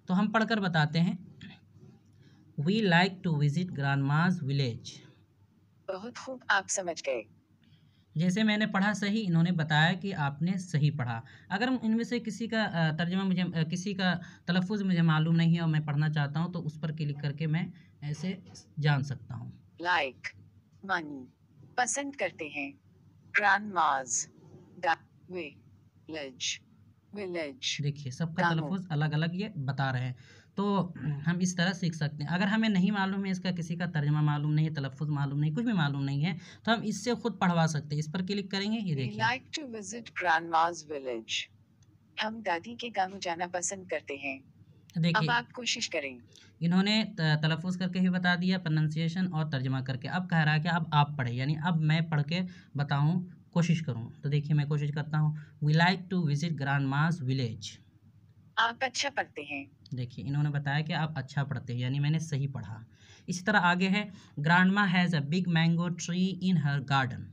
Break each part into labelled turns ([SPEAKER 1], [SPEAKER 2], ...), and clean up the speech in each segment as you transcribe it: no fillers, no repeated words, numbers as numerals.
[SPEAKER 1] तो हम पढ़कर बताते हैं। We like to visit grandma's village.
[SPEAKER 2] बहुत खूब, आप समझ गए।
[SPEAKER 1] जैसे मैंने पढ़ा सही, इन्होंने बताया कि आपने सही पढ़ा। अगर इनमें से किसी का तर्जुमा मुझे किसी का तलफ़ुज़ मुझे मालूम नहीं है और मैं पढ़ना चाहता हूँ, तो उस पर क्लिक करके मैं ऐसे जान सकता हूँ।
[SPEAKER 2] लाइक मानी, पसंद करते हैं। ग्रांडमाज, विलेज, विलेज,
[SPEAKER 1] देखिए सबका
[SPEAKER 2] गांव।
[SPEAKER 1] तलफ़ुज़ अलग-अलग ये बता रहे हैं। तो हम इस तरह सीख सकते हैं। अगर हमें नहीं मालूम है, इसका किसी का तर्जुमा मालूम नहीं है, तलफ़ुज़ मालूम नहीं, कुछ भी मालूम नहीं है, तो हम इससे खुद पढ़वा सकते हैं। इस पर क्लिक करेंगे, ये
[SPEAKER 2] We
[SPEAKER 1] देखिए।
[SPEAKER 2] like to visit grandma's village. हम दादी के गांव जाना पसंद करते हैं। अब
[SPEAKER 1] देखिए
[SPEAKER 2] आप कोशिश करें।
[SPEAKER 1] इन्होंने तलफ़ुज़ करके भी बता दिया, प्रोनंसिएशन और तर्जुमा करके। अब कह रहा है कि अब आप पढ़ें, यानी अब मैं पढ़ के बताऊँ, कोशिश करूँ। तो देखिए मैं कोशिश करता हूँ। We like to visit grandma's village.
[SPEAKER 2] आप अच्छा पढ़ते हैं।
[SPEAKER 1] देखिए इन्होंने बताया कि आप अच्छा पढ़ते हैं, यानी मैंने सही पढ़ा। इसी तरह आगे है, grandma has a big mango tree in her garden.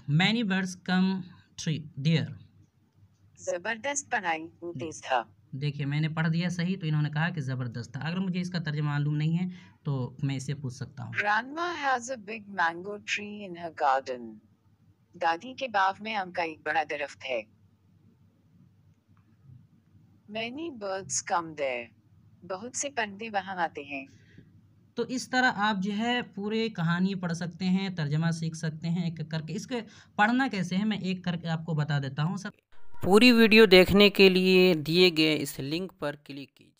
[SPEAKER 1] Many birds come tree there.
[SPEAKER 2] जबरदस्त पढ़ाई, वो तेज था।
[SPEAKER 1] देखिए मैंने पढ़ दिया सही, तो इन्होंने कहा कि ज़बरदस्त था। अगर मुझे इसका तर्जुमा मालूम नहीं है, तो मैं इससे पूछ सकता हूँ।
[SPEAKER 2] Grandma has a big mango tree in her garden. दादी के बाग में आम का एक बड़ा दरख्त है। Many birds come there. बहुत से परिंदे वहां आते हैं।
[SPEAKER 1] तो इस तरह आप जो है पूरे कहानी पढ़ सकते हैं, तर्जमा सीख सकते हैं एक-एक करके। इसके पढ़ना कैसे है, मैं एक करके आपको बता देता हूँ। सब पूरी वीडियो देखने के लिए दिए गए इस लिंक पर क्लिक कीजिए।